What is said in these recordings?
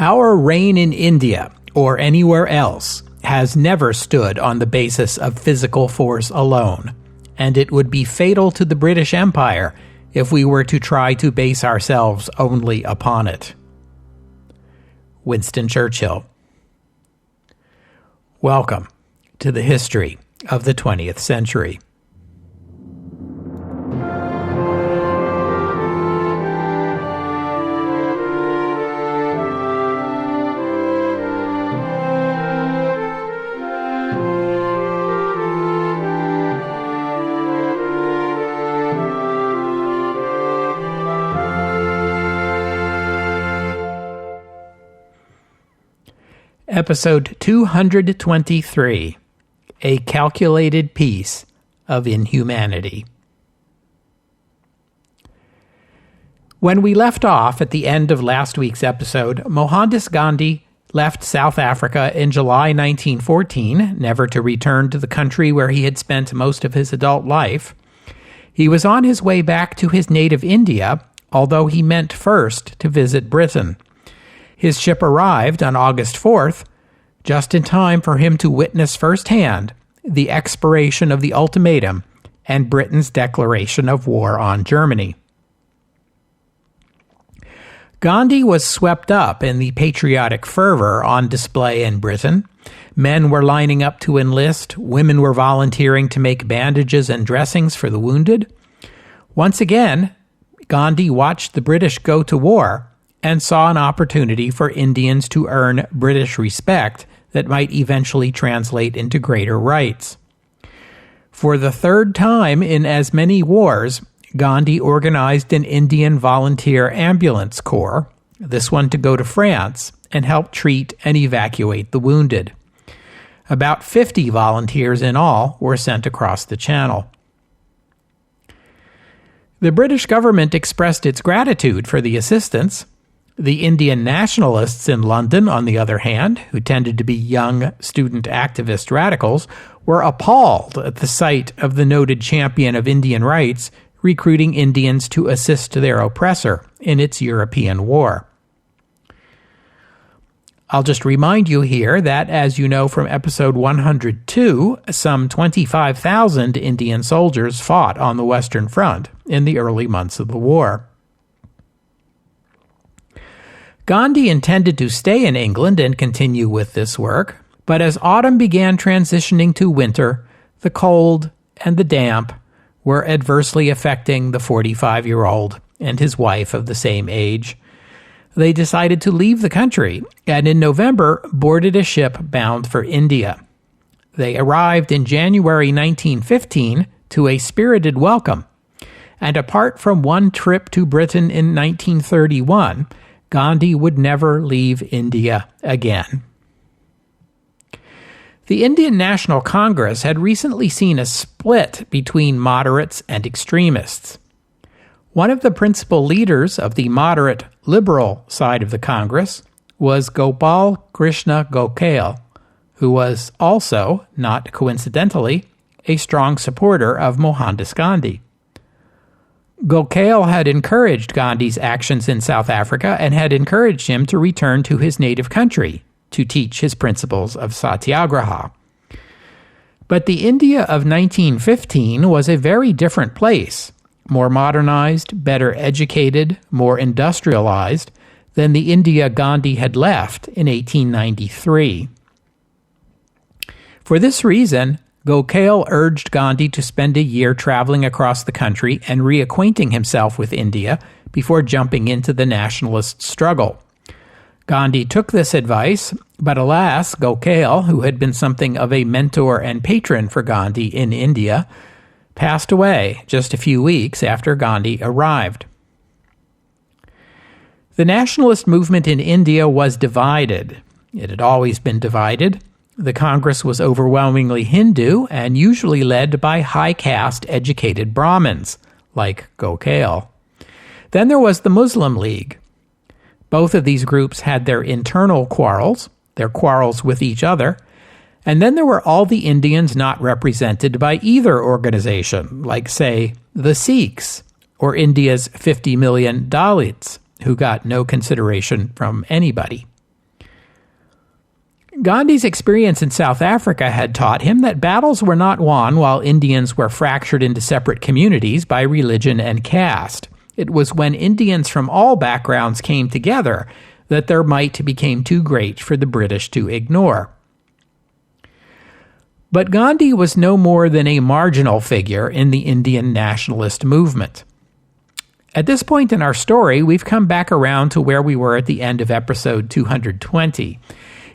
Our reign in India, or anywhere else, has never stood on the basis of physical force alone, and it would be fatal to the British Empire if we were to try to base ourselves only upon it. Winston Churchill. Welcome to the history of the 20th century. Episode 223, A Calculated Piece of Inhumanity. When we left off at the end of last week's episode, Mohandas Gandhi left South Africa in July 1914, never to return to the country where he had spent most of his adult life. He was on his way back to his native India, although he meant first to visit Britain. His ship arrived on August 4th, just in time for him to witness firsthand the expiration of the ultimatum and Britain's declaration of war on Germany. Gandhi was swept up in the patriotic fervor on display in Britain. Men were lining up to enlist, women were volunteering to make bandages and dressings for the wounded. Once again, Gandhi watched the British go to war and saw an opportunity for Indians to earn British respect that might eventually translate into greater rights. For the third time in as many wars, Gandhi organized an Indian volunteer ambulance corps, this one to go to France and help treat and evacuate the wounded. About 50 volunteers in all were sent across the Channel. The British government expressed its gratitude for the assistance. The Indian nationalists in London, on the other hand, who tended to be young student activist radicals, were appalled at the sight of the noted champion of Indian rights recruiting Indians to assist their oppressor in its European war. I'll just remind you here that, as you know from episode 102, some 25,000 Indian soldiers fought on the Western Front in the early months of the war. Gandhi intended to stay in England and continue with this work, but as autumn began transitioning to winter, the cold and the damp were adversely affecting the 45-year-old and his wife of the same age. They decided to leave the country, and in November boarded a ship bound for India. They arrived in January 1915 to a spirited welcome, and apart from one trip to Britain in 1931, Gandhi would never leave India again. The Indian National Congress had recently seen a split between moderates and extremists. One of the principal leaders of the moderate liberal side of the Congress was Gopal Krishna Gokhale, who was also, not coincidentally, a strong supporter of Mohandas Gandhi. Gokhale had encouraged Gandhi's actions in South Africa and had encouraged him to return to his native country to teach his principles of satyagraha. But the India of 1915 was a very different place, more modernized, better educated, more industrialized than the India Gandhi had left in 1893. For this reason, Gokhale urged Gandhi to spend a year traveling across the country and reacquainting himself with India before jumping into the nationalist struggle. Gandhi took this advice, but alas, Gokhale, who had been something of a mentor and patron for Gandhi in India, passed away just a few weeks after Gandhi arrived. The nationalist movement in India was divided. It had always been divided. The Congress was overwhelmingly Hindu and usually led by high-caste educated Brahmins, like Gokhale. Then there was the Muslim League. Both of these groups had their internal quarrels, their quarrels with each other, and then there were all the Indians not represented by either organization, like, say, the Sikhs, or India's 50 million Dalits, who got no consideration from anybody. Gandhi's experience in South Africa had taught him that battles were not won while Indians were fractured into separate communities by religion and caste. It was when Indians from all backgrounds came together that their might became too great for the British to ignore. But Gandhi was no more than a marginal figure in the Indian nationalist movement. At this point in our story, we've come back around to where we were at the end of episode 220.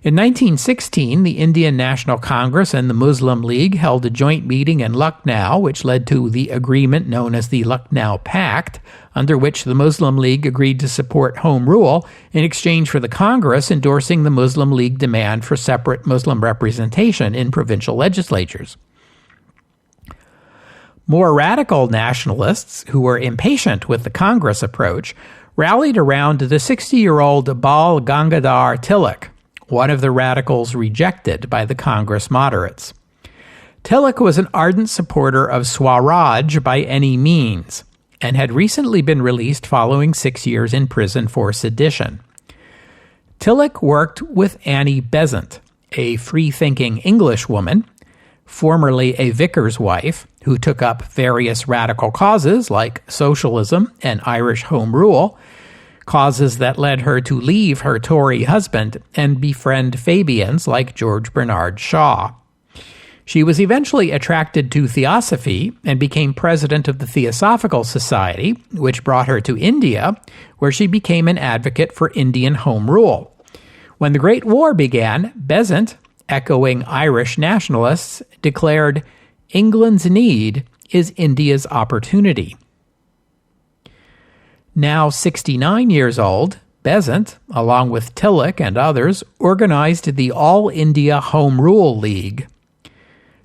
In 1916, the Indian National Congress and the Muslim League held a joint meeting in Lucknow, which led to the agreement known as the Lucknow Pact, under which the Muslim League agreed to support home rule in exchange for the Congress endorsing the Muslim League demand for separate Muslim representation in provincial legislatures. More radical nationalists, who were impatient with the Congress approach, rallied around the 60-year-old Bal Gangadhar Tilak, one of the radicals rejected by the Congress moderates. Tilak was an ardent supporter of Swaraj by any means, and had recently been released following 6 years in prison for sedition. Tilak worked with Annie Besant, a free-thinking Englishwoman, formerly a vicar's wife, who took up various radical causes like socialism and Irish Home Rule, causes that led her to leave her Tory husband and befriend Fabians like George Bernard Shaw. She was eventually attracted to Theosophy and became president of the Theosophical Society, which brought her to India, where she became an advocate for Indian Home Rule. When the Great War began, Besant, echoing Irish nationalists, declared, "England's need is India's opportunity." Now 69 years old, Besant, along with Tilak and others, organized the All India Home Rule League.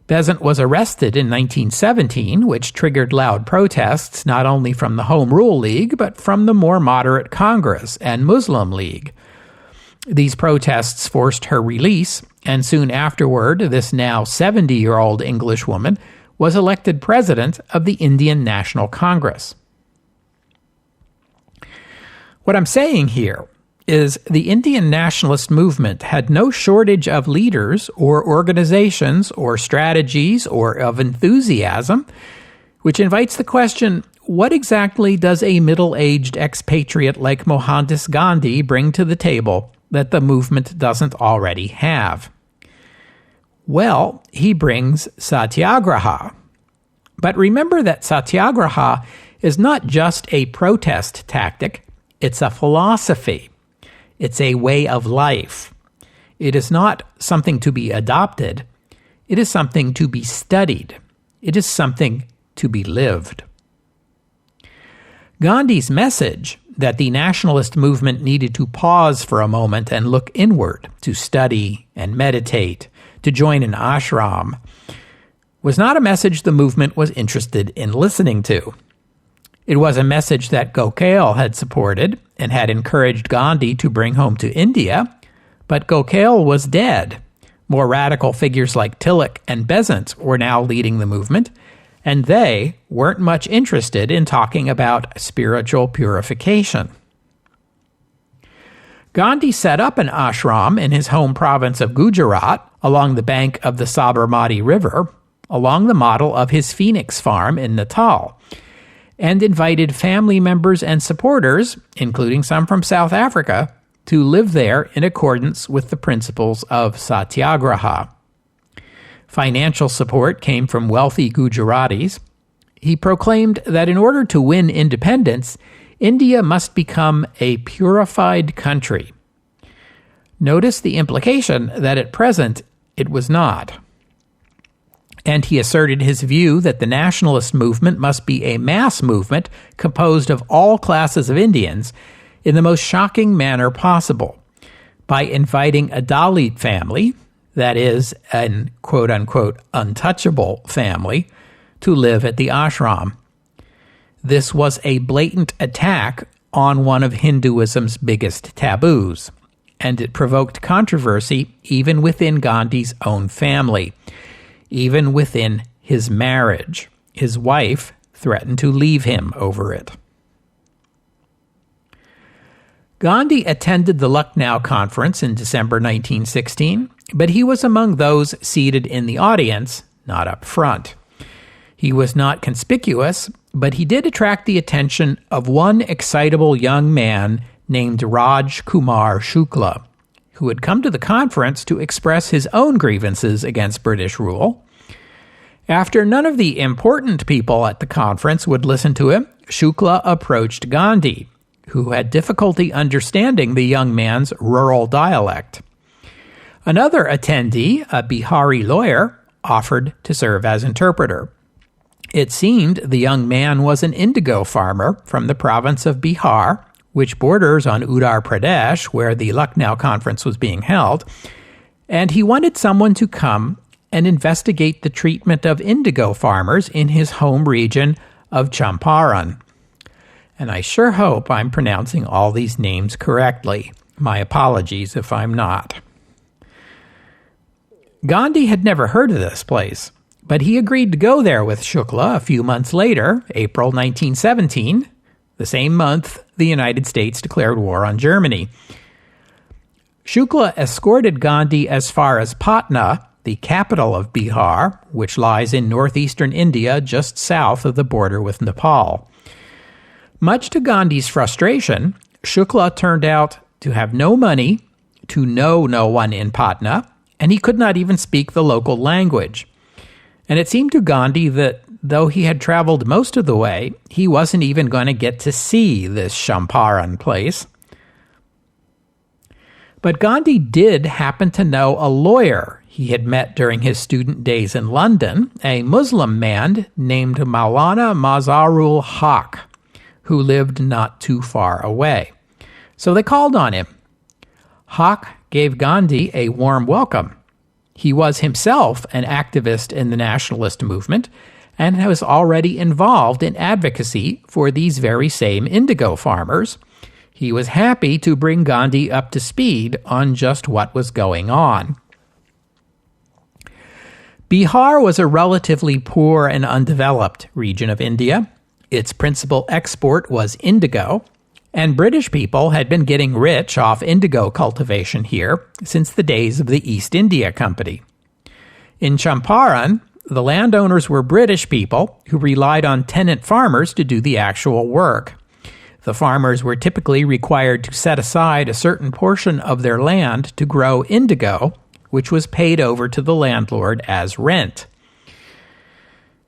Besant was arrested in 1917, which triggered loud protests not only from the Home Rule League, but from the more moderate Congress and Muslim League. These protests forced her release, and soon afterward, this now 70-year-old Englishwoman was elected president of the Indian National Congress. What I'm saying here is the Indian nationalist movement had no shortage of leaders or organizations or strategies or of enthusiasm, which invites the question, what exactly does a middle-aged expatriate like Mohandas Gandhi bring to the table that the movement doesn't already have? Well, he brings satyagraha. But remember that satyagraha is not just a protest tactic, it's a philosophy. It's a way of life. It is not something to be adopted. It is something to be studied. It is something to be lived. Gandhi's message that the nationalist movement needed to pause for a moment and look inward, to study and meditate, to join an ashram, was not a message the movement was interested in listening to. It was a message that Gokhale had supported and had encouraged Gandhi to bring home to India, but Gokhale was dead. More radical figures like Tilak and Besant were now leading the movement, and they weren't much interested in talking about spiritual purification. Gandhi set up an ashram in his home province of Gujarat along the bank of the Sabarmati River, along the model of his Phoenix farm in Natal, and invited family members and supporters, including some from South Africa, to live there in accordance with the principles of satyagraha. Financial support came from wealthy Gujaratis. He proclaimed that in order to win independence, India must become a purified country. Notice the implication that at present it was not. And he asserted his view that the nationalist movement must be a mass movement composed of all classes of Indians in the most shocking manner possible, by inviting a Dalit family, that is, an quote-unquote untouchable family, to live at the ashram. This was a blatant attack on one of Hinduism's biggest taboos, and it provoked controversy even within Gandhi's own family. Even within his marriage, his wife threatened to leave him over it. Gandhi attended the Lucknow Conference in December 1916, but he was among those seated in the audience, not up front. He was not conspicuous, but he did attract the attention of one excitable young man named Raj Kumar Shukla, who had come to the conference to express his own grievances against British rule. After none of the important people at the conference would listen to him, Shukla approached Gandhi, who had difficulty understanding the young man's rural dialect. Another attendee, a Bihari lawyer, offered to serve as interpreter. It seemed the young man was an indigo farmer from the province of Bihar, which borders on Uttar Pradesh, where the Lucknow Conference was being held, and he wanted someone to come and investigate the treatment of indigo farmers in his home region of Champaran. And I sure hope I'm pronouncing all these names correctly. My apologies if I'm not. Gandhi had never heard of this place, but he agreed to go there with Shukla a few months later, April 1917, the same month the United States declared war on Germany. Shukla escorted Gandhi as far as Patna, the capital of Bihar, which lies in northeastern India just south of the border with Nepal. Much to Gandhi's frustration, Shukla turned out to have no money, to know no one in Patna, and he could not even speak the local language. And it seemed to Gandhi that though he had traveled most of the way, he wasn't even going to get to see this Champaran place. But Gandhi did happen to know a lawyer he had met during his student days in London, a Muslim man named Maulana Mazharul Haq, who lived not too far away. So they called on him. Haq gave Gandhi a warm welcome. He was himself an activist in the nationalist movement and was already involved in advocacy for these very same indigo farmers. He was happy to bring Gandhi up to speed on just what was going on. Bihar was a relatively poor and undeveloped region of India. Its principal export was indigo, and British people had been getting rich off indigo cultivation here since the days of the East India Company. In Champaran, the landowners were British people who relied on tenant farmers to do the actual work. The farmers were typically required to set aside a certain portion of their land to grow indigo, which was paid over to the landlord as rent.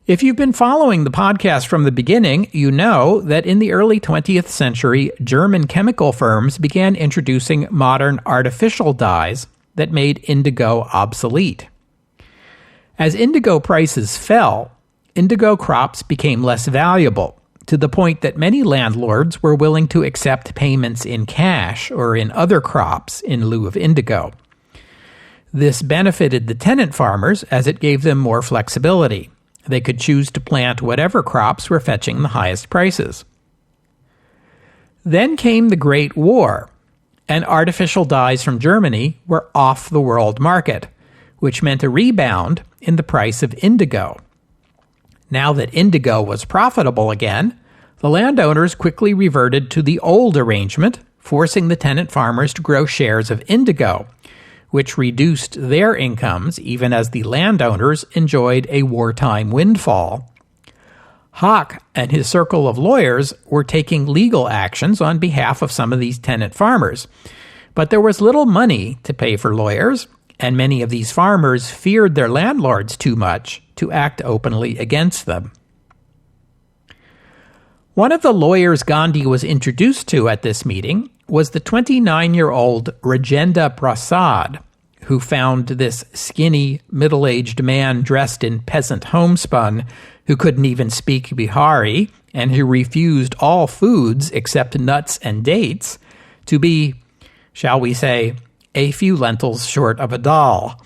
If you've been following the podcast from the beginning, you know that in the early 20th century, German chemical firms began introducing modern artificial dyes that made indigo obsolete. As indigo prices fell, indigo crops became less valuable, to the point that many landlords were willing to accept payments in cash or in other crops in lieu of indigo. This benefited the tenant farmers as it gave them more flexibility. They could choose to plant whatever crops were fetching the highest prices. Then came the Great War, and artificial dyes from Germany were off the world market, which meant a rebound in the price of indigo. Now that indigo was profitable again, the landowners quickly reverted to the old arrangement, forcing the tenant farmers to grow shares of indigo, which reduced their incomes even as the landowners enjoyed a wartime windfall. Haq and his circle of lawyers were taking legal actions on behalf of some of these tenant farmers, but there was little money to pay for lawyers, and many of these farmers feared their landlords too much to act openly against them. One of the lawyers Gandhi was introduced to at this meeting was the 29-year-old Rajendra Prasad, who found this skinny, middle-aged man dressed in peasant homespun who couldn't even speak Bihari and who refused all foods except nuts and dates to be, shall we say, a few lentils short of a dal,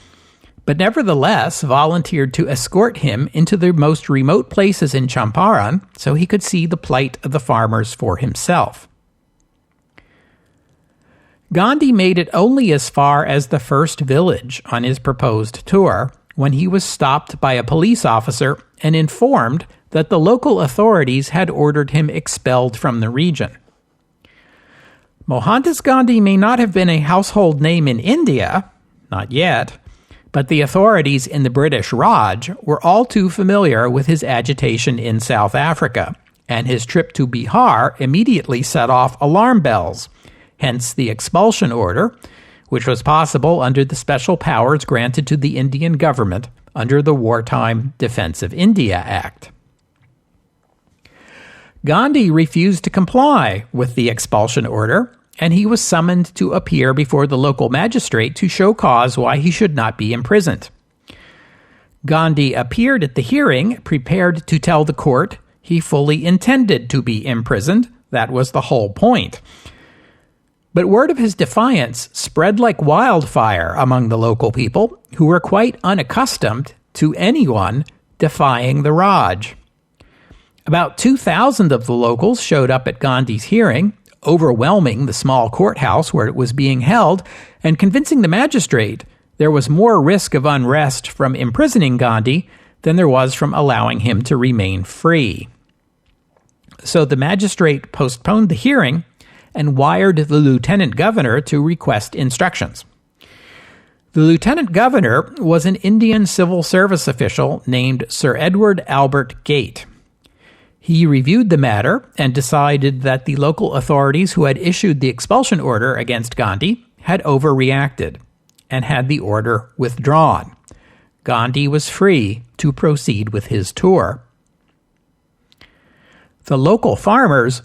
but nevertheless volunteered to escort him into the most remote places in Champaran so he could see the plight of the farmers for himself. Gandhi made it only as far as the first village on his proposed tour when he was stopped by a police officer and informed that the local authorities had ordered him expelled from the region. Mohandas Gandhi may not have been a household name in India, not yet, but the authorities in the British Raj were all too familiar with his agitation in South Africa, and his trip to Bihar immediately set off alarm bells, hence the expulsion order, which was possible under the special powers granted to the Indian government under the Wartime Defense of India Act. Gandhi refused to comply with the expulsion order, and he was summoned to appear before the local magistrate to show cause why he should not be imprisoned. Gandhi appeared at the hearing, prepared to tell the court he fully intended to be imprisoned. That was the whole point. But word of his defiance spread like wildfire among the local people, who were quite unaccustomed to anyone defying the Raj. About 2,000 of the locals showed up at Gandhi's hearing, overwhelming the small courthouse where it was being held, and convincing the magistrate there was more risk of unrest from imprisoning Gandhi than there was from allowing him to remain free. So the magistrate postponed the hearing and wired the lieutenant governor to request instructions. The lieutenant governor was an Indian civil service official named Sir Edward Albert Gate. He reviewed the matter and decided that the local authorities who had issued the expulsion order against Gandhi had overreacted and had the order withdrawn. Gandhi was free to proceed with his tour. The local farmers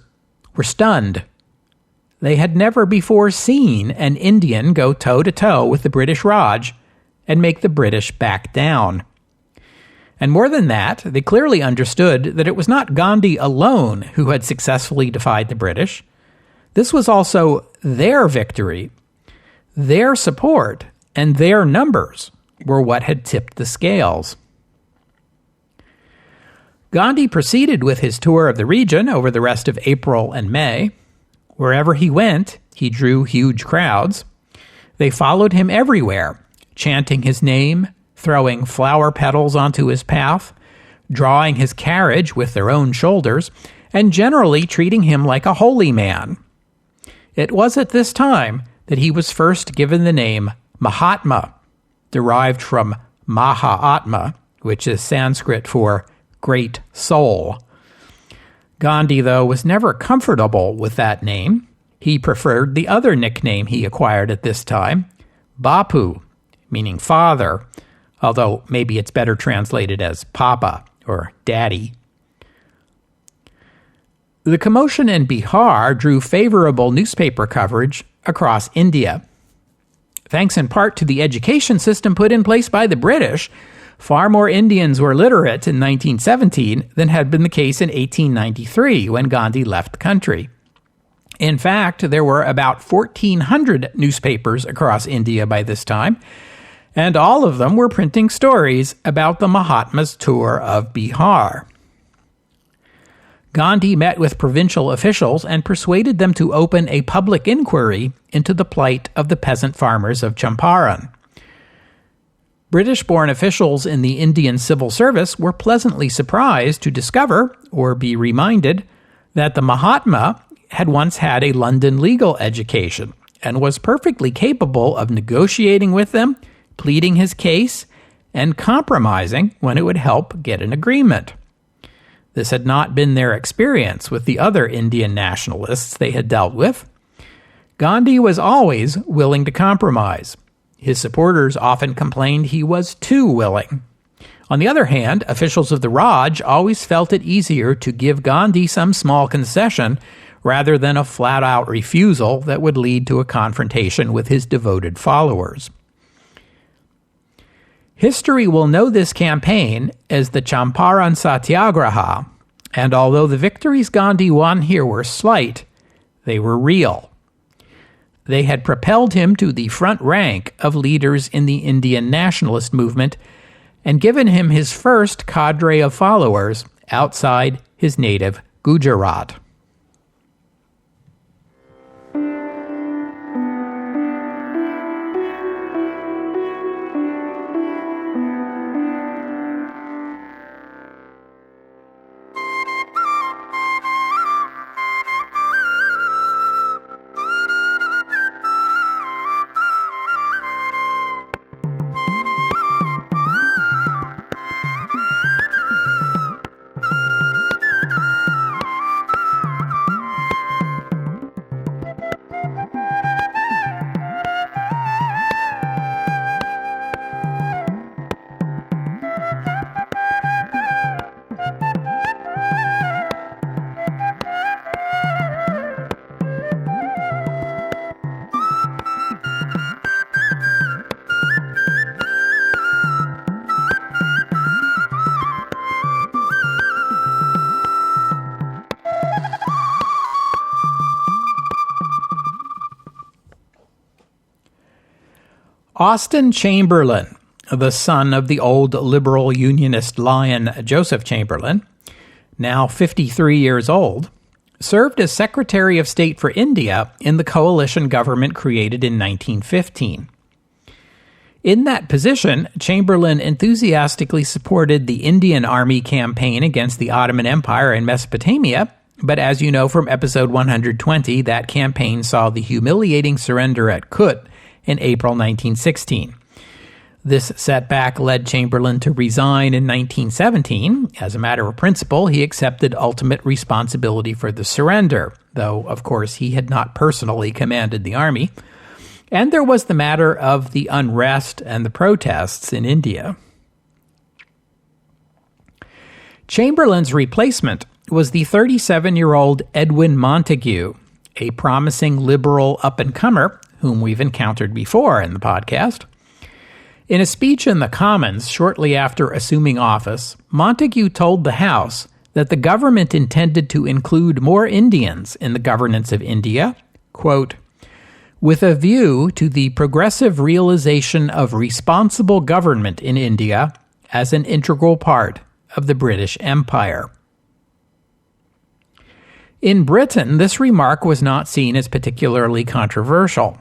were stunned. They had never before seen an Indian go toe-to-toe with the British Raj and make the British back down. And more than that, they clearly understood that it was not Gandhi alone who had successfully defied the British. This was also their victory. Their support and their numbers were what had tipped the scales. Gandhi proceeded with his tour of the region over the rest of April and May. Wherever he went, he drew huge crowds. They followed him everywhere, chanting his name, throwing flower petals onto his path, drawing his carriage with their own shoulders, and generally treating him like a holy man. It was at this time that he was first given the name Mahatma, derived from Mahatma, which is Sanskrit for great soul. Gandhi, though, was never comfortable with that name. He preferred the other nickname he acquired at this time, Bapu, meaning father, although maybe it's better translated as Papa or Daddy. The commotion in Bihar drew favorable newspaper coverage across India. Thanks in part to the education system put in place by the British, far more Indians were literate in 1917 than had been the case in 1893 when Gandhi left the country. In fact, there were about 1,400 newspapers across India by this time, and all of them were printing stories about the Mahatma's tour of Bihar. Gandhi met with provincial officials and persuaded them to open a public inquiry into the plight of the peasant farmers of Champaran. British-born officials in the Indian civil service were pleasantly surprised to discover, or be reminded, that the Mahatma had once had a London legal education and was perfectly capable of negotiating with them, pleading his case, and compromising when it would help get an agreement. This had not been their experience with the other Indian nationalists they had dealt with. Gandhi was always willing to compromise. His supporters often complained he was too willing. On the other hand, officials of the Raj always felt it easier to give Gandhi some small concession rather than a flat-out refusal that would lead to a confrontation with his devoted followers. History will know this campaign as the Champaran Satyagraha, and although the victories Gandhi won here were slight, they were real. They had propelled him to the front rank of leaders in the Indian nationalist movement and given him his first cadre of followers outside his native Gujarat. Austin Chamberlain, the son of the old liberal unionist lion Joseph Chamberlain, now 53 years old, served as Secretary of State for India in the coalition government created in 1915. In that position, Chamberlain enthusiastically supported the Indian Army campaign against the Ottoman Empire in Mesopotamia, but as you know from episode 120, that campaign saw the humiliating surrender at Kut in April 1916. This setback led Chamberlain to resign in 1917. As a matter of principle, he accepted ultimate responsibility for the surrender, though, of course, he had not personally commanded the army. And there was the matter of the unrest and the protests in India. Chamberlain's replacement was the 37-year-old Edwin Montagu, a promising liberal up-and-comer whom we've encountered before in the podcast. In a speech in the Commons shortly after assuming office, Montagu told the House that the government intended to include more Indians in the governance of India, quote, with a view to the progressive realization of responsible government in India as an integral part of the British Empire. In Britain, this remark was not seen as particularly controversial.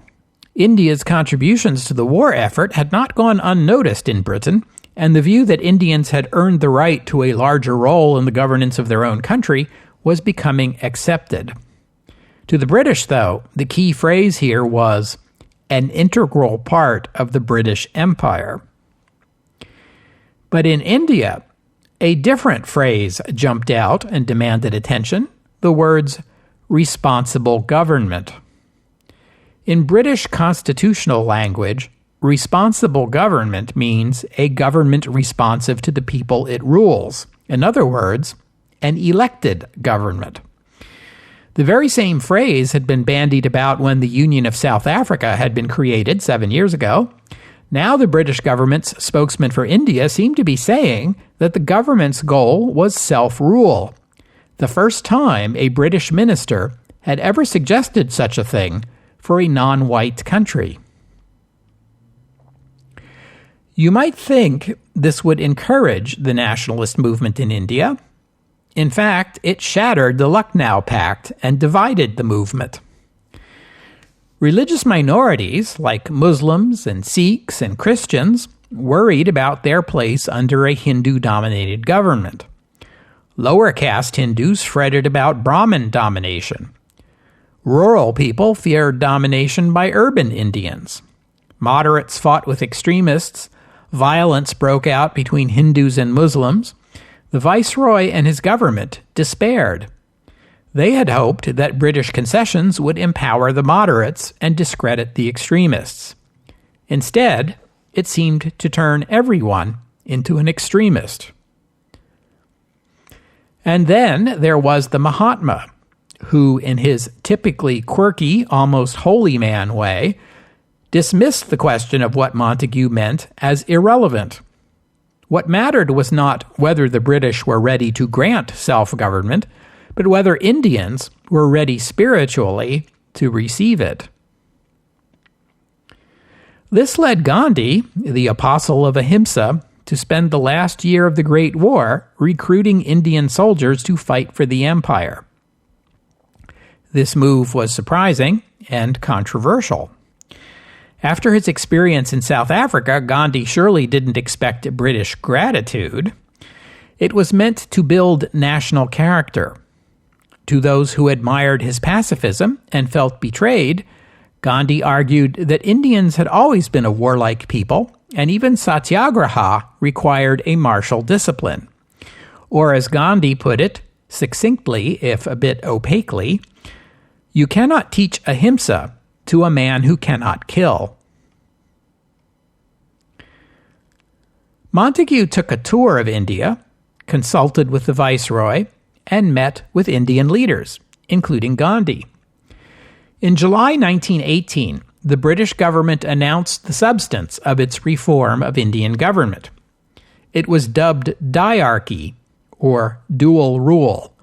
India's contributions to the war effort had not gone unnoticed in Britain, and the view that Indians had earned the right to a larger role in the governance of their own country was becoming accepted. To the British, though, the key phrase here was an integral part of the British Empire. But in India, a different phrase jumped out and demanded attention, the words responsible government. In British constitutional language, responsible government means a government responsive to the people it rules. In other words, an elected government. The very same phrase had been bandied about when the Union of South Africa had been created 7 years ago. Now the British government's spokesman for India seemed to be saying that the government's goal was self-rule. The first time a British minister had ever suggested such a thing for a non-white country. You might think this would encourage the nationalist movement in India. In fact, it shattered the Lucknow Pact and divided the movement. Religious minorities, like Muslims and Sikhs and Christians, worried about their place under a Hindu-dominated government. Lower caste Hindus fretted about Brahmin domination. Rural people feared domination by urban Indians. Moderates fought with extremists. Violence broke out between Hindus and Muslims. The Viceroy and his government despaired. They had hoped that British concessions would empower the moderates and discredit the extremists. Instead, it seemed to turn everyone into an extremist. And then there was the Mahatma, who, in his typically quirky, almost holy man way, dismissed the question of what Montagu meant as irrelevant. What mattered was not whether the British were ready to grant self-government, but whether Indians were ready spiritually to receive it. This led Gandhi, the apostle of Ahimsa, to spend the last year of the Great War recruiting Indian soldiers to fight for the empire. This move was surprising and controversial. After his experience in South Africa, Gandhi surely didn't expect British gratitude. It was meant to build national character. To those who admired his pacifism and felt betrayed, Gandhi argued that Indians had always been a warlike people, and even satyagraha required a martial discipline. Or as Gandhi put it, succinctly, if a bit opaquely, you cannot teach ahimsa to a man who cannot kill. Montagu took a tour of India, consulted with the Viceroy, and met with Indian leaders, including Gandhi. In July 1918, the British government announced the substance of its reform of Indian government. It was dubbed diarchy, or dual rule.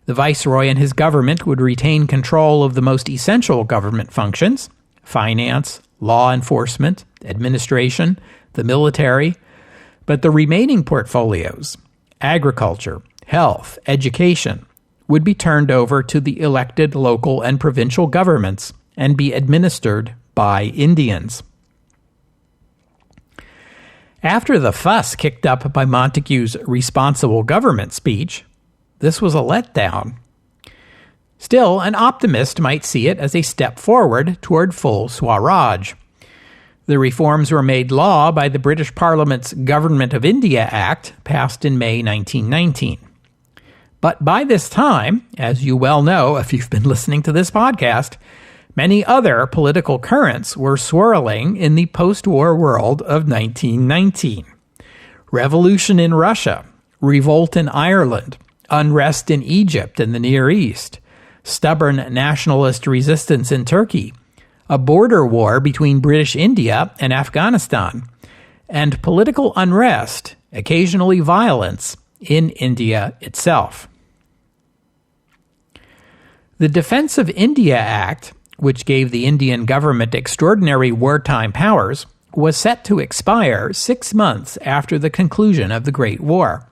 The Viceroy and his government would retain control of the most essential government functions, finance, law enforcement, administration, the military, but the remaining portfolios, agriculture, health, education, would be turned over to the elected local and provincial governments and be administered by Indians. After the fuss kicked up by Montagu's responsible government speech, this was a letdown. Still, an optimist might see it as a step forward toward full Swaraj. The reforms were made law by the British Parliament's Government of India Act, passed in May 1919. But by this time, as you well know if you've been listening to this podcast, many other political currents were swirling in the post-war world of 1919. Revolution in Russia, revolt in Ireland, unrest in Egypt and the Near East, stubborn nationalist resistance in Turkey, a border war between British India and Afghanistan, and political unrest, occasionally violence, in India itself. The Defense of India Act, which gave the Indian government extraordinary wartime powers, was set to expire 6 months after the conclusion of the Great War.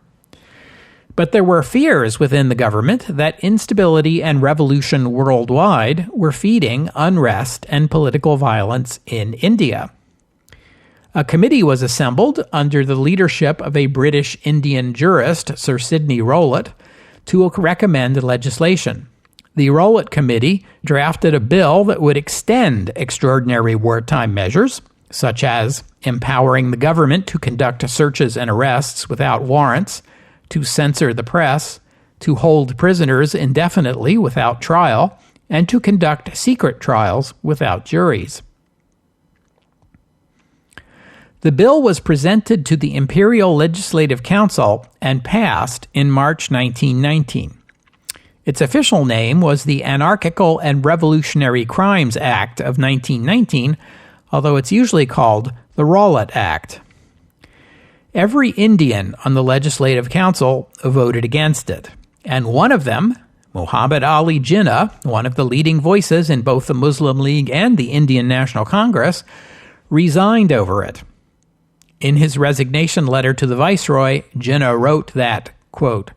But there were fears within the government that instability and revolution worldwide were feeding unrest and political violence in India. A committee was assembled under the leadership of a British Indian jurist, Sir Sidney Rowlatt, to recommend legislation. The Rowlatt Committee drafted a bill that would extend extraordinary wartime measures, such as empowering the government to conduct searches and arrests without warrants, to censor the press, to hold prisoners indefinitely without trial, and to conduct secret trials without juries. The bill was presented to the Imperial Legislative Council and passed in March 1919. Its official name was the Anarchical and Revolutionary Crimes Act of 1919, although it's usually called the Rowlatt Act. Every Indian on the Legislative Council voted against it, and one of them, Muhammad Ali Jinnah, one of the leading voices in both the Muslim League and the Indian National Congress, resigned over it. In his resignation letter to the Viceroy, Jinnah wrote that, quote,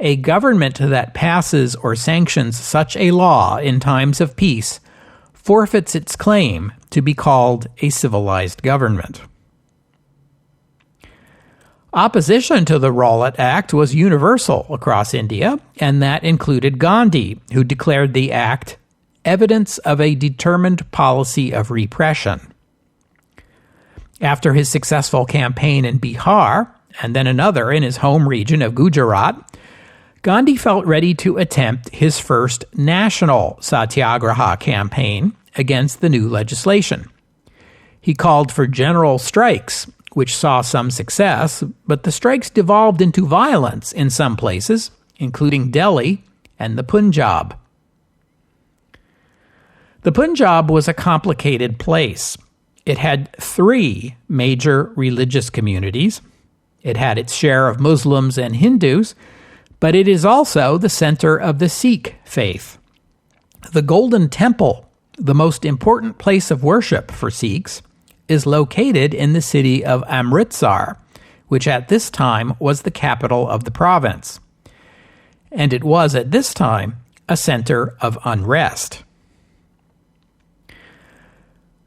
"A government that passes or sanctions such a law in times of peace forfeits its claim to be called a civilized government." Opposition to the Rowlatt Act was universal across India, and that included Gandhi, who declared the act evidence of a determined policy of repression. After his successful campaign in Bihar, and then another in his home region of Gujarat, Gandhi felt ready to attempt his first national satyagraha campaign against the new legislation. He called for general strikes, which saw some success, but the strikes devolved into violence in some places, including Delhi and the Punjab. The Punjab was a complicated place. It had 3 major religious communities. It had its share of Muslims and Hindus, but it is also the center of the Sikh faith. The Golden Temple, the most important place of worship for Sikhs, is located in the city of Amritsar, which at this time was the capital of the province. And it was at this time a center of unrest.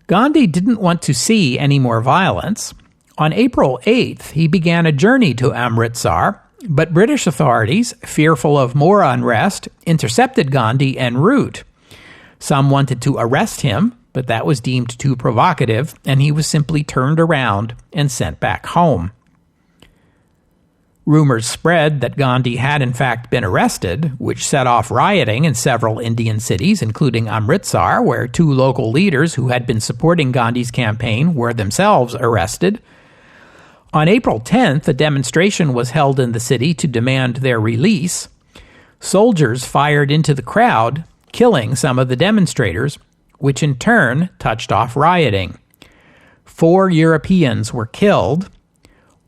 Gandhi didn't want to see any more violence. On April 8th, he began a journey to Amritsar, but British authorities, fearful of more unrest, intercepted Gandhi en route. Some wanted to arrest him, but that was deemed too provocative, and he was simply turned around and sent back home. Rumors spread that Gandhi had in fact been arrested, which set off rioting in several Indian cities, including Amritsar, where 2 local leaders who had been supporting Gandhi's campaign were themselves arrested. On April 10th, a demonstration was held in the city to demand their release. Soldiers fired into the crowd, killing some of the demonstrators, which in turn touched off rioting. 4 Europeans were killed.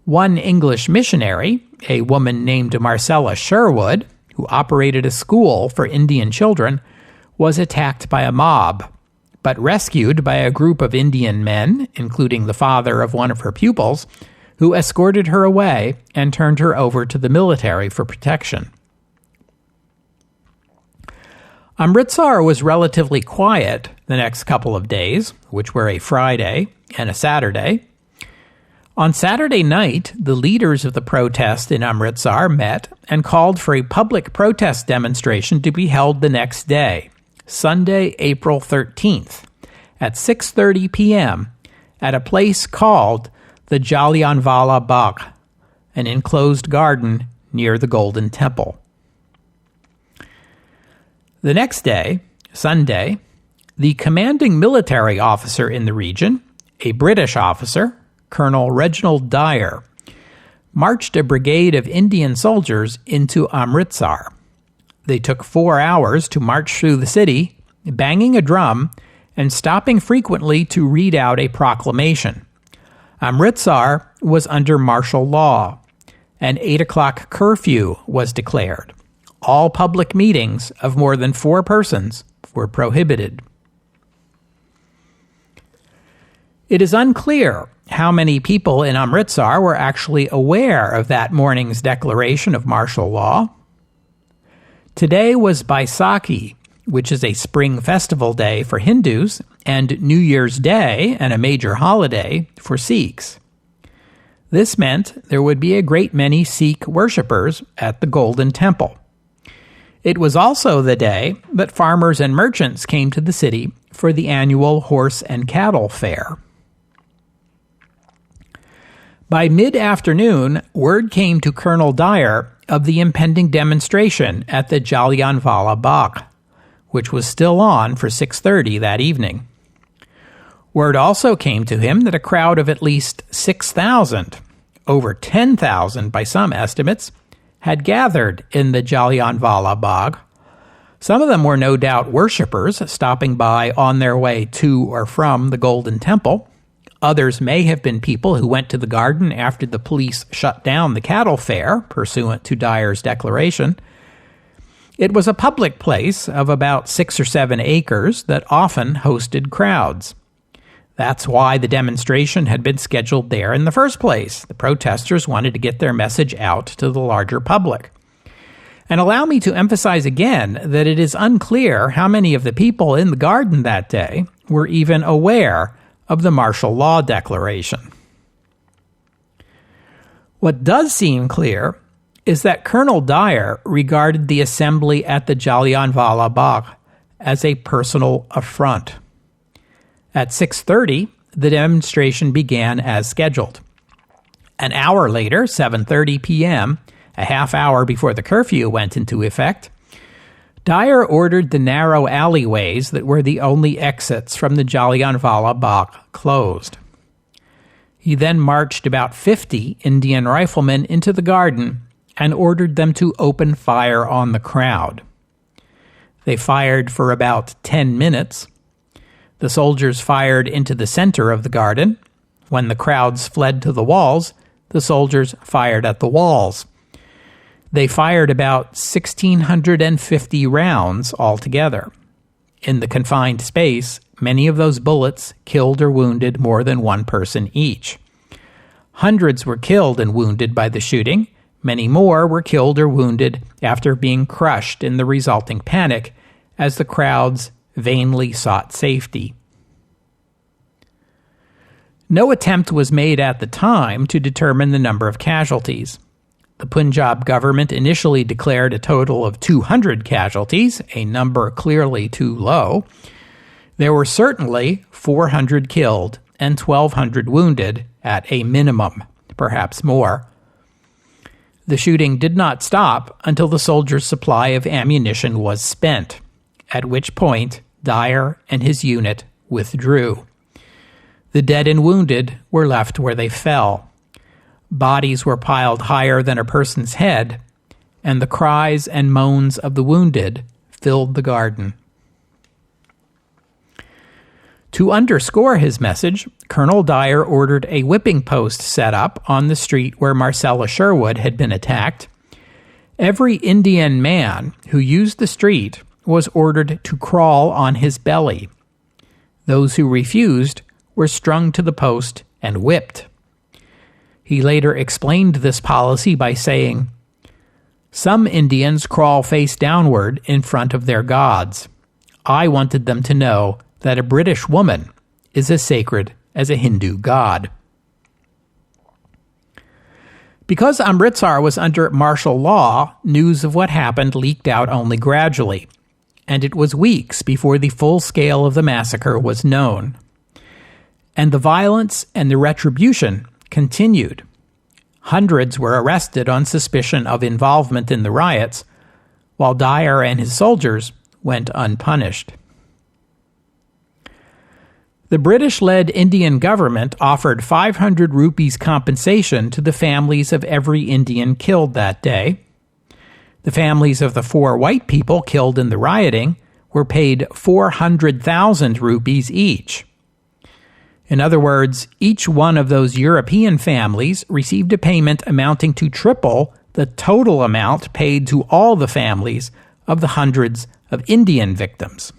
1 English missionary, a woman named Marcella Sherwood, who operated a school for Indian children, was attacked by a mob. but rescued by a group of Indian men, including the father of one of her pupils, who escorted her away and turned her over to the military for protection. Amritsar was relatively quiet the next couple of days, which were a Friday and a Saturday. On Saturday night, the leaders of the protest in Amritsar met and called for a public protest demonstration to be held the next day, Sunday, April 13th, at 6:30 p.m. at a place called the Jallianwala Bagh, an enclosed garden near the Golden Temple. The next day, Sunday, the commanding military officer in the region, a British officer, Colonel Reginald Dyer, marched a brigade of Indian soldiers into Amritsar. They took 4 hours to march through the city, banging a drum and stopping frequently to read out a proclamation. Amritsar was under martial law. An 8 o'clock curfew was declared. All public meetings of more than 4 persons were prohibited. It is unclear how many people in Amritsar were actually aware of that morning's declaration of martial law. Today was Baisakhi, which is a spring festival day for Hindus, and New Year's Day, and a major holiday for Sikhs. This meant there would be a great many Sikh worshippers at the Golden Temple. It was also the day that farmers and merchants came to the city for the annual horse and cattle fair. By mid-afternoon, word came to Colonel Dyer of the impending demonstration at the Jallianwala Bagh, which was still on for 6:30 that evening. Word also came to him that a crowd of at least 6,000, over 10,000 by some estimates, had gathered in the Jallianwala Bagh. Some of them were no doubt worshippers stopping by on their way to or from the Golden Temple. Others may have been people who went to the garden after the police shut down the cattle fair, pursuant to Dyer's declaration. It was a public place of about 6 or 7 acres that often hosted crowds. That's why the demonstration had been scheduled there in the first place. The protesters wanted to get their message out to the larger public. And allow me to emphasize again that it is unclear how many of the people in the garden that day were even aware of the martial law declaration. What does seem clear is that Colonel Dyer regarded the assembly at the Jallianwala Bagh as a personal affront. At 6:30, the demonstration began as scheduled. An hour later, 7:30 p.m., a half hour before the curfew went into effect, Dyer ordered the narrow alleyways that were the only exits from the Jallianwala Bagh closed. He then marched about 50 Indian riflemen into the garden and ordered them to open fire on the crowd. They fired for about 10 minutes. The soldiers fired into the center of the garden. When the crowds fled to the walls, the soldiers fired at the walls. They fired about 1,650 rounds altogether. In the confined space, many of those bullets killed or wounded more than 1 person each. Hundreds were killed and wounded by the shooting. Many more were killed or wounded after being crushed in the resulting panic as the crowds vainly sought safety. No attempt was made at the time to determine the number of casualties. The Punjab government initially declared a total of 200 casualties, a number clearly too low. There were certainly 400 killed and 1,200 wounded at a minimum, perhaps more. The shooting did not stop until the soldiers' supply of ammunition was spent, at which point Dyer and his unit withdrew. The dead and wounded were left where they fell. Bodies were piled higher than a person's head, and the cries and moans of the wounded filled the garden. To underscore his message, Colonel Dyer ordered a whipping post set up on the street where Marcella Sherwood had been attacked. Every Indian man who used the street was ordered to crawl on his belly. Those who refused were strung to the post and whipped. He later explained this policy by saying, "Some Indians crawl face downward in front of their gods. I wanted them to know that a British woman is as sacred as a Hindu god." Because Amritsar was under martial law, news of what happened leaked out only gradually, and it was weeks before the full scale of the massacre was known. And the violence and the retribution continued. Hundreds were arrested on suspicion of involvement in the riots, while Dyer and his soldiers went unpunished. The British-led Indian government offered 500 rupees compensation to the families of every Indian killed that day. The families of the 4 white people killed in the rioting were paid 400,000 rupees each. In other words, each one of those European families received a payment amounting to triple the total amount paid to all the families of the hundreds of Indian victims.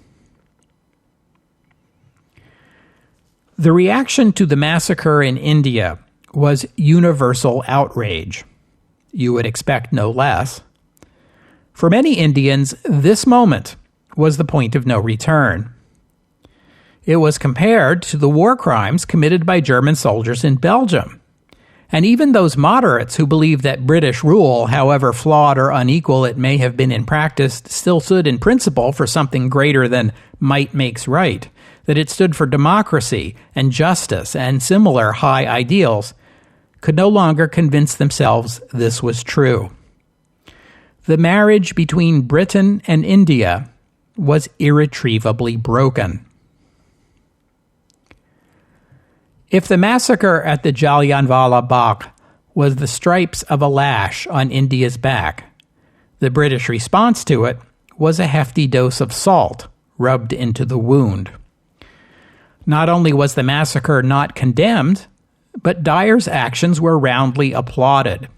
The reaction to the massacre in India was universal outrage. You would expect no less. For many Indians, this moment was the point of no return. It was compared to the war crimes committed by German soldiers in Belgium. And even those moderates who believed that British rule, however flawed or unequal it may have been in practice, still stood in principle for something greater than might makes right, that it stood for democracy and justice and similar high ideals, could no longer convince themselves this was true. The marriage between Britain and India was irretrievably broken. If the massacre at the Jallianwala Bagh was the stripes of a lash on India's back, the British response to it was a hefty dose of salt rubbed into the wound. Not only was the massacre not condemned, but Dyer's actions were roundly applauded.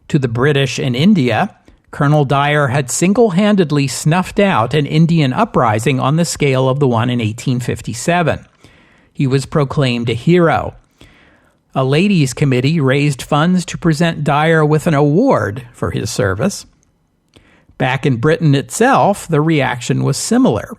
To the British in India, Colonel Dyer had single-handedly snuffed out an Indian uprising on the scale of the one in 1857. He was proclaimed a hero. A ladies' committee raised funds to present Dyer with an award for his service. Back in Britain itself, the reaction was similar.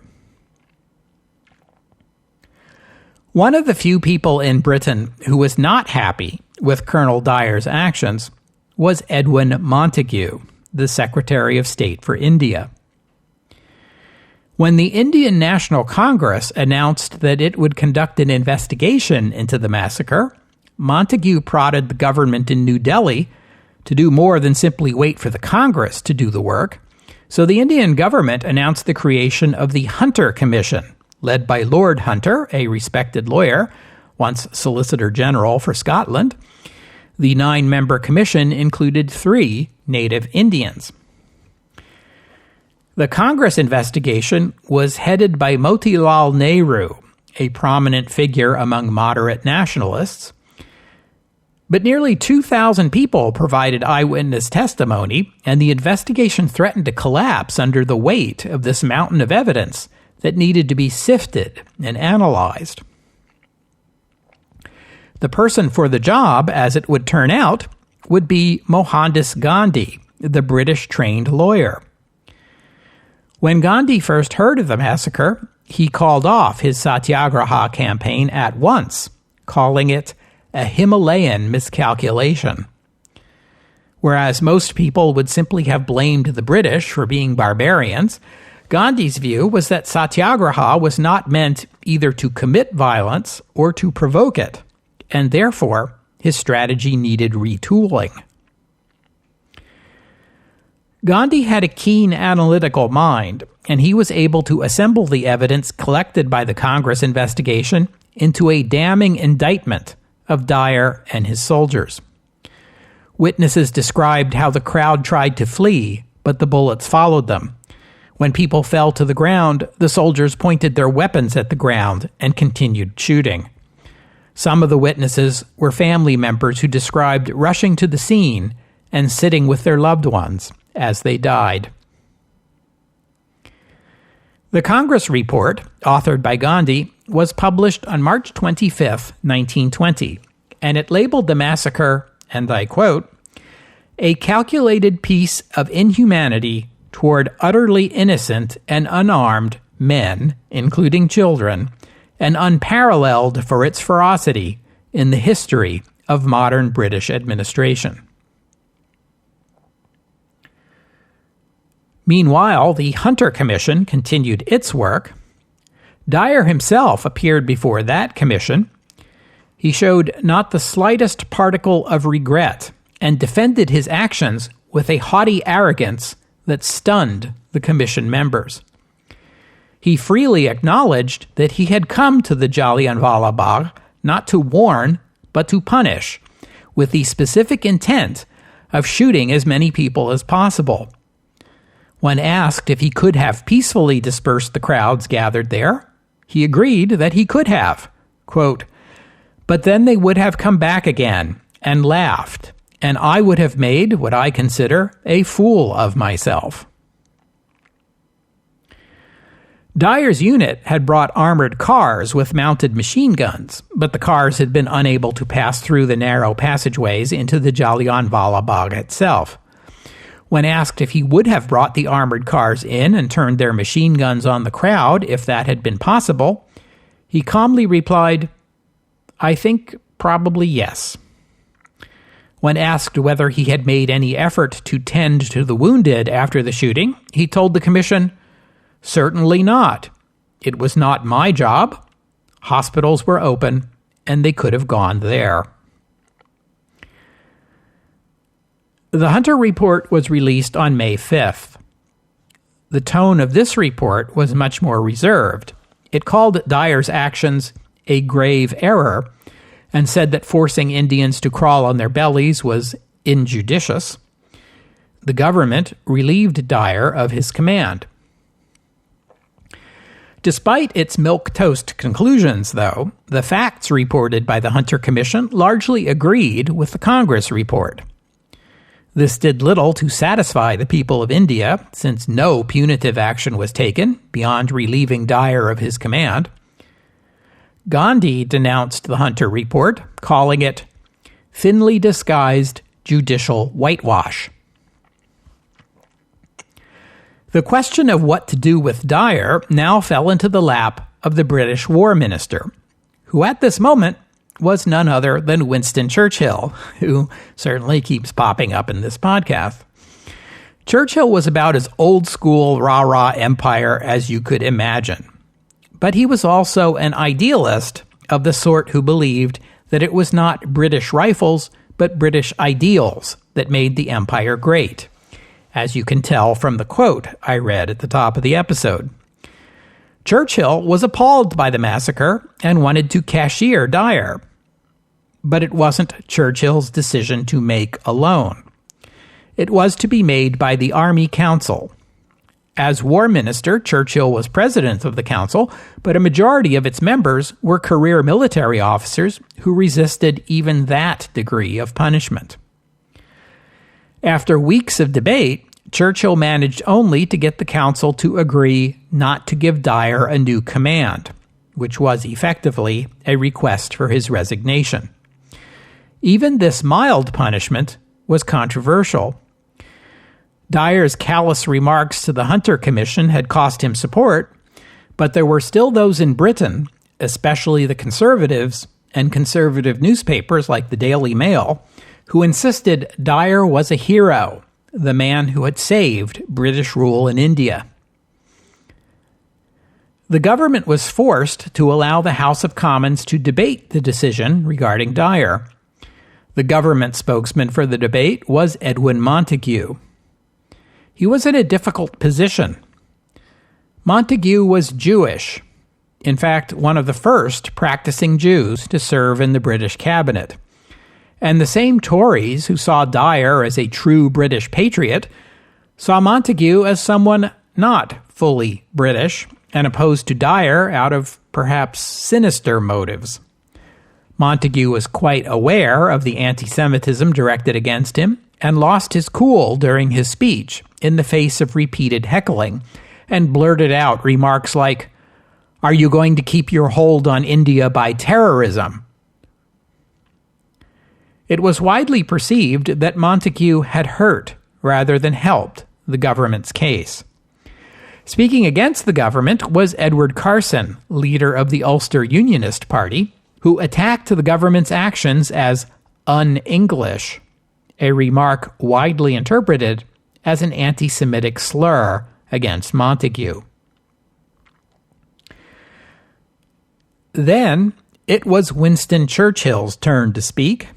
One of the few people in Britain who was not happy with Colonel Dyer's actions was Edwin Montagu, the Secretary of State for India. When the Indian National Congress announced that it would conduct an investigation into the massacre, Montagu prodded the government in New Delhi to do more than simply wait for the Congress to do the work, so the Indian government announced the creation of the Hunter Commission, led by Lord Hunter, a respected lawyer, once Solicitor General for Scotland. The 9-member commission included 3 native Indians. The Congress investigation was headed by Motilal Nehru, a prominent figure among moderate nationalists. But nearly 2,000 people provided eyewitness testimony, and the investigation threatened to collapse under the weight of this mountain of evidence that needed to be sifted and analyzed. The person for the job, as it would turn out, would be Mohandas Gandhi, the British-trained lawyer. When Gandhi first heard of the massacre, he called off his Satyagraha campaign at once, calling it a Himalayan miscalculation. Whereas most people would simply have blamed the British for being barbarians, Gandhi's view was that Satyagraha was not meant either to commit violence or to provoke it, and therefore his strategy needed retooling. Gandhi had a keen analytical mind, and he was able to assemble the evidence collected by the Congress investigation into a damning indictment of Dyer and his soldiers. Witnesses described how the crowd tried to flee, but the bullets followed them. When people fell to the ground, the soldiers pointed their weapons at the ground and continued shooting. Some of the witnesses were family members who described rushing to the scene and sitting with their loved ones as they died. The Congress report, authored by Gandhi, was published on March 25, 1920, and it labeled the massacre, and I quote, "a calculated piece of inhumanity toward utterly innocent and unarmed men, including children, and unparalleled for its ferocity in the history of modern British administration." Meanwhile, the Hunter Commission continued its work. Dyer himself appeared before that commission. He showed not the slightest particle of regret and defended his actions with a haughty arrogance that stunned the commission members. He freely acknowledged that he had come to the Jallianwala Bagh not to warn, but to punish, with the specific intent of shooting as many people as possible. When asked if he could have peacefully dispersed the crowds gathered there, he agreed that he could have. Quote, "But then they would have come back again and laughed, and I would have made what I consider a fool of myself." Dyer's unit had brought armored cars with mounted machine guns, but the cars had been unable to pass through the narrow passageways into the Jallianwala Bagh itself. When asked if he would have brought the armored cars in and turned their machine guns on the crowd if that had been possible, he calmly replied, "I think probably yes." When asked whether he had made any effort to tend to the wounded after the shooting, he told the commission, "Certainly not. It was not my job. Hospitals were open, and they could have gone there." The Hunter report was released on May 5th. The tone of this report was much more reserved. It called Dyer's actions a grave error and said that forcing Indians to crawl on their bellies was injudicious. The government relieved Dyer of his command. Despite its milquetoast conclusions, though, the facts reported by the Hunter Commission largely agreed with the Congress report. This did little to satisfy the people of India, since no punitive action was taken beyond relieving Dyer of his command. Gandhi denounced the Hunter report, calling it thinly disguised judicial whitewash. The question of what to do with Dyer now fell into the lap of the British War Minister, who at this moment was none other than Winston Churchill, who certainly keeps popping up in this podcast. Churchill was about as old-school rah-rah empire as you could imagine. But he was also an idealist of the sort who believed that it was not British rifles, but British ideals that made the empire great, as you can tell from the quote I read at the top of the episode. Churchill was appalled by the massacre and wanted to cashier Dyer. But it wasn't Churchill's decision to make alone. It was to be made by the Army Council. As War Minister, Churchill was president of the council, but a majority of its members were career military officers who resisted even that degree of punishment. After weeks of debate, Churchill managed only to get the council to agree not to give Dyer a new command, which was effectively a request for his resignation. Even this mild punishment was controversial. Dyer's callous remarks to the Hunter Commission had cost him support, but there were still those in Britain, especially the conservatives and conservative newspapers like the Daily Mail, who insisted Dyer was a hero, the man who had saved British rule in India. The government was forced to allow the House of Commons to debate the decision regarding Dyer. The government spokesman for the debate was Edwin Montagu. He was in a difficult position. Montagu was Jewish, in fact, one of the first practicing Jews to serve in the British cabinet. And the same Tories who saw Dyer as a true British patriot saw Montagu as someone not fully British and opposed to Dyer out of perhaps sinister motives. Montagu was quite aware of the anti-Semitism directed against him and lost his cool during his speech in the face of repeated heckling, and blurted out remarks like, "Are you going to keep your hold on India by terrorism?" It was widely perceived that Montagu had hurt rather than helped the government's case. Speaking against the government was Edward Carson, leader of the Ulster Unionist Party, who attacked the government's actions as un-English, a remark widely interpreted as an anti-Semitic slur against Montagu. Then it was Winston Churchill's turn to speak.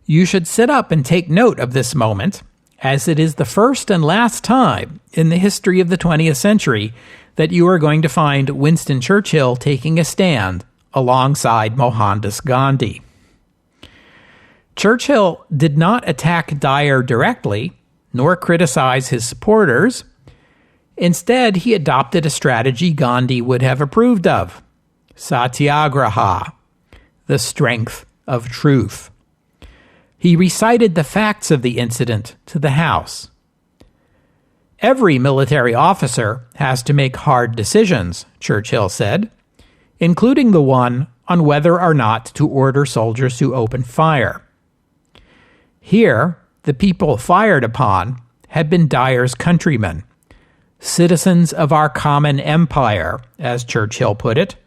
You should sit up and take note of this moment, as it is the first and last time in the history of the 20th century that you are going to find Winston Churchill taking a stand alongside Mohandas Gandhi. Churchill did not attack Dyer directly, nor criticize his supporters. Instead, he adopted a strategy Gandhi would have approved of: satyagraha, the strength of truth. He recited the facts of the incident to the House. Every military officer has to make hard decisions, Churchill said, including the one on whether or not to order soldiers to open fire. Here, the people fired upon had been Dyer's countrymen, citizens of our common empire, as Churchill put it,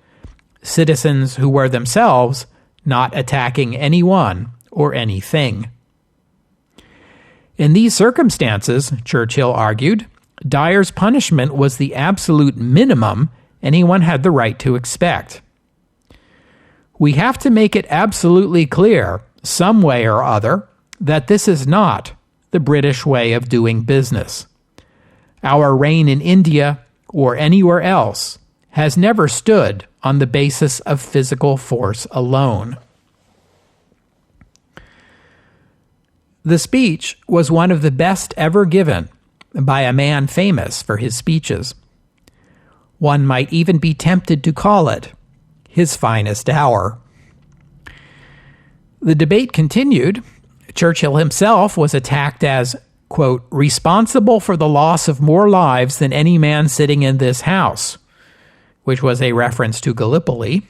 citizens who were themselves not attacking anyone or anything. In these circumstances, Churchill argued, Dyer's punishment was the absolute minimum anyone had the right to expect. We have to make it absolutely clear, some way or other, that this is not the British way of doing business. Our reign in India, or anywhere else, has never stood on the basis of physical force alone. The speech was one of the best ever given by a man famous for his speeches. One might even be tempted to call it his finest hour. The debate continued. Churchill himself was attacked as, quote, responsible for the loss of more lives than any man sitting in this House, which was a reference to Gallipoli.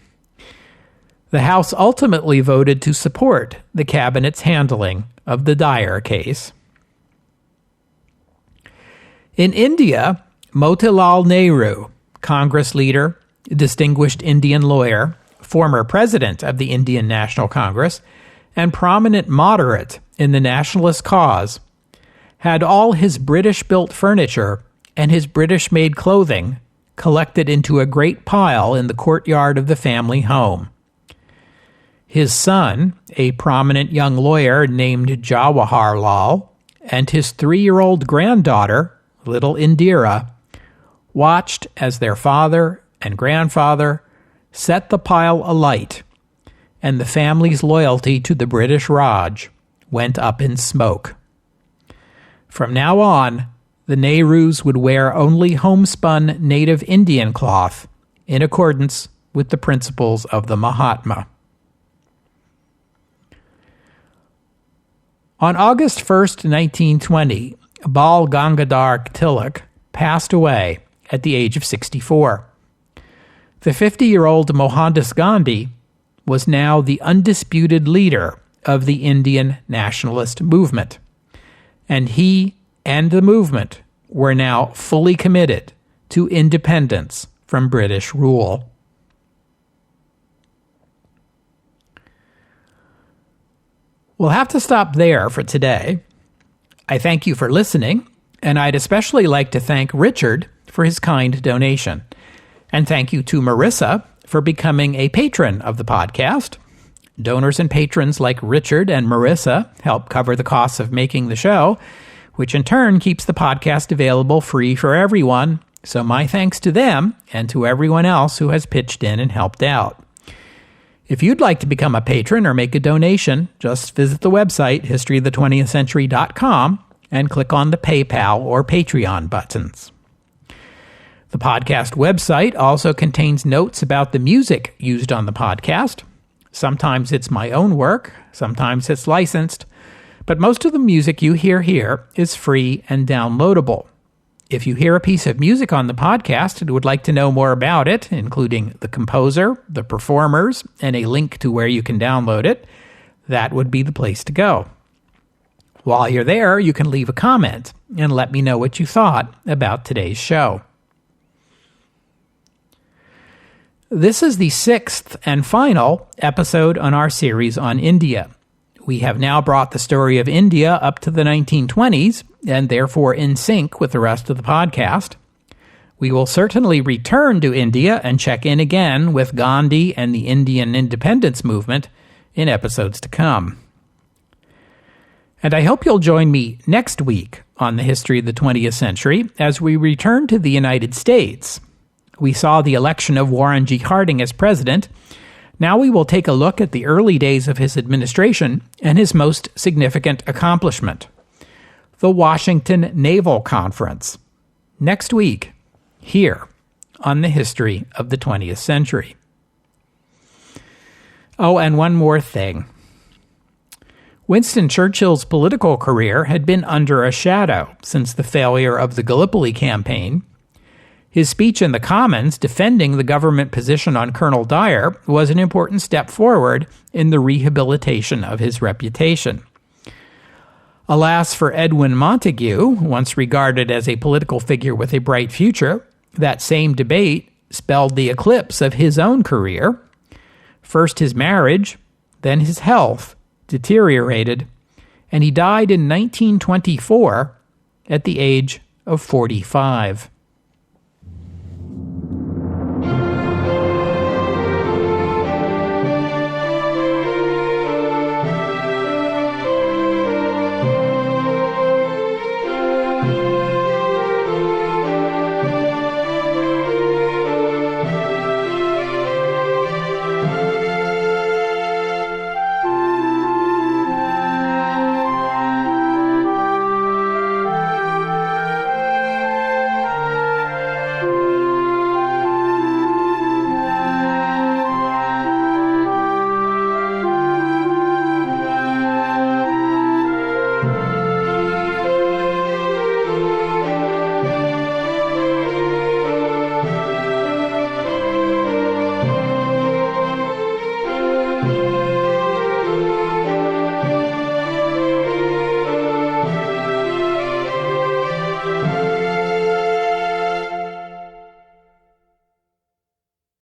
The House ultimately voted to support the cabinet's handling of the Dyer case. In India, Motilal Nehru, Congress leader, distinguished Indian lawyer, former president of the Indian National Congress, and prominent moderate in the nationalist cause, had all his British-built furniture and his British-made clothing collected into a great pile in the courtyard of the family home. His son, a prominent young lawyer named Jawaharlal, and his 3-year-old granddaughter, little Indira, watched as their father and grandfather set the pile alight, and the family's loyalty to the British Raj went up in smoke. From now on, the Nehrus would wear only homespun native Indian cloth in accordance with the principles of the Mahatma. On August 1st, 1920, Bal Gangadhar Tilak passed away at the age of 64. The 50-year-old Mohandas Gandhi was now the undisputed leader of the Indian nationalist movement, and he and the movement were now fully committed to independence from British rule. We'll have to stop there for today. I thank you for listening, and I'd especially like to thank Richard for his kind donation. And thank you to Marissa for becoming a patron of the podcast. Donors and patrons like Richard and Marissa help cover the costs of making the show, which in turn keeps the podcast available free for everyone. So my thanks to them and to everyone else who has pitched in and helped out. If you'd like to become a patron or make a donation, just visit the website, historyofthe20thcentury.com, and click on the PayPal or Patreon buttons. The podcast website also contains notes about the music used on the podcast. Sometimes it's my own work, sometimes it's licensed, but most of the music you hear here is free and downloadable. if you hear a piece of music on the podcast and would like to know more about it, including the composer, the performers, and a link to where you can download it, that would be the place to go. While you're there, you can leave a comment and let me know what you thought about today's show. This is the 6th and final episode on our series on India. We have now brought the story of India up to the 1920s, and therefore in sync with the rest of the podcast. We will certainly return to India and check in again with Gandhi and the Indian independence movement in episodes to come. And I hope you'll join me next week on the history of the 20th century as we return to the United States. We saw the election of Warren G. Harding as president. Now we will take a look at the early days of his administration and his most significant accomplishment, the Washington Naval Conference, next week, here on the history of the 20th century. Oh, and one more thing. Winston Churchill's political career had been under a shadow since the failure of the Gallipoli campaign. His speech in the Commons defending the government position on Colonel Dyer was an important step forward in the rehabilitation of his reputation. Alas for Edwin Montagu, once regarded as a political figure with a bright future, that same debate spelled the eclipse of his own career. First his marriage, then his health deteriorated, and he died in 1924 at the age of 45.